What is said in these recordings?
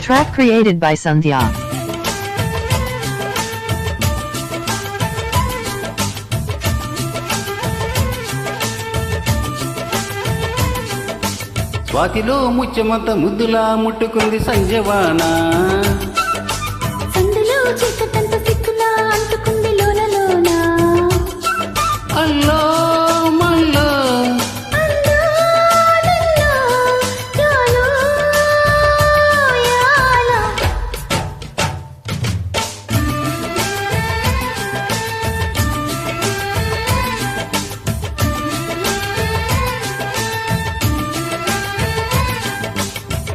track created by Sandhya. స్వాతిలో ముచ్చమంత ముద్దులా ముట్టుకుంది సంజవాన. సందులో చీకటంత సిక్కులా అంటుకుంది లోన లోన. అల్లో మల్లో అల్లో నల్లో యాలో యాల.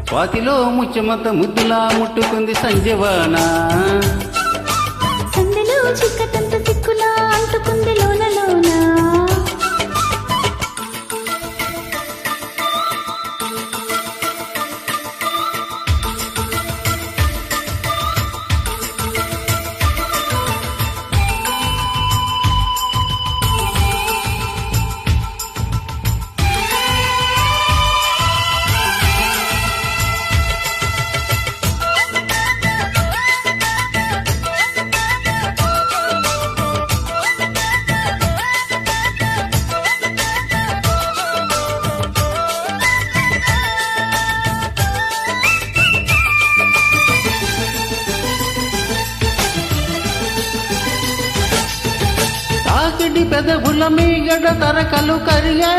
స్వాతిలో ముచ్చమంత ముద్దులా ముట్టుకుంది సంజవాన. సందులో చీకటంత సిక్కులా అంటుకుంది లోన లోన. తాకిడి పెదవుల మీగడ తరకలు కరిగే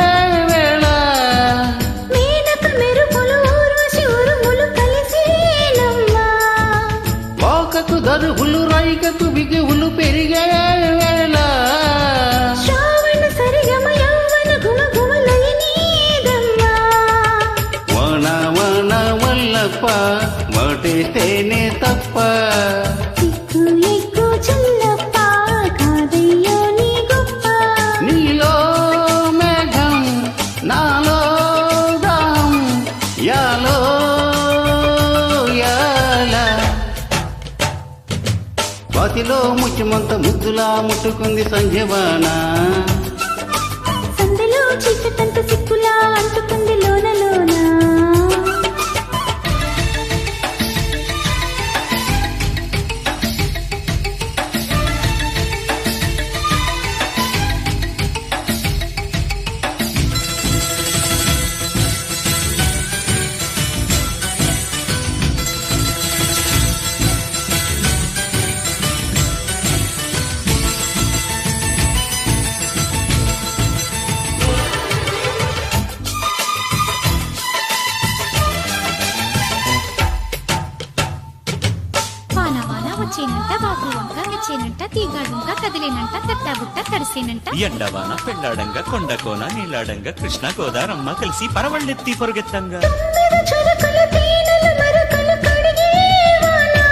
వేళ. మేనక మెరుపులు ఊర్వశి ఉరుములు కలిసేనమ్మా. పోకకు దరువులు రైకకు బిగువులు పెరిగే వేళ. శ్రావణ సరిగమ యవ్వన గుమ గుమలయనీదమ్మా. వాన వాన వల్లప్ప వాటేస్తేనే తప్ప. సిగ్గు ఎగ్గు చల్లప్ప కాదయ్యో నీ గొప్ప. నీలో మేఘం నాలో దాహం యాలో యాల. స్వాతిలో ముచ్చమంత ముద్దులా ముట్టుకుంది సంజవాన. సందులో చీకటంత సిక్కులా అంటుకుంది లోన లోన. వాన వాన వచ్చేనంట బాబు వంక వచ్చేనంట తీగాడుంక కదిలేనంట తట్టాబుట్ట తడిసేనంట. ఎండవాన పెళ్ళాడంగా కొండకోన నీలాడంగా కృష్ణ గోదారమ్మ కలిసి పరవళ్ళెత్తి పొరుగెత్తంగా. తొమ్మిది చురుకులు తేనెలు మరకలు కడిగేవానా.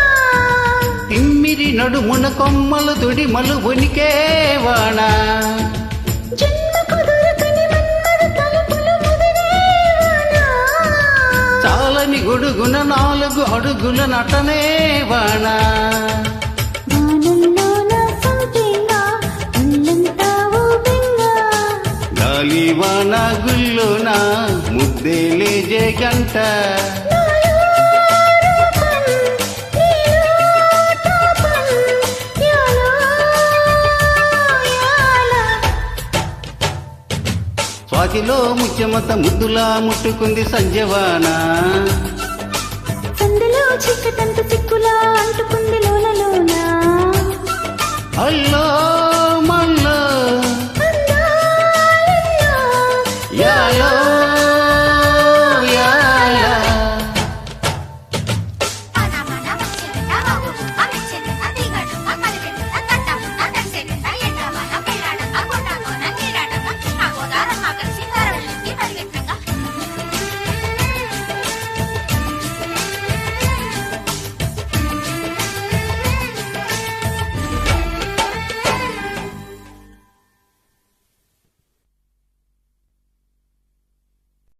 తిమ్మిరి నడుమున కొమ్మలు తుడిమలు ఉనికే వాన. జన్మకు దొరకని మన్మథ తలుపులు ముదిరేవానా. చాలని గొడుగున 4 అడుగుల నటనే వాన. వానల్లోన సంపెంగా ఒళ్ళంతా ఊబింగా. గాలి వాన గుల్లున ముద్దేలే జగంట. నాలో రూపం, నీలో తాపం, యాలో యాల. స్వాతిలో ముచ్చమత ముద్దులా ముట్టుకుంది సంజవాన.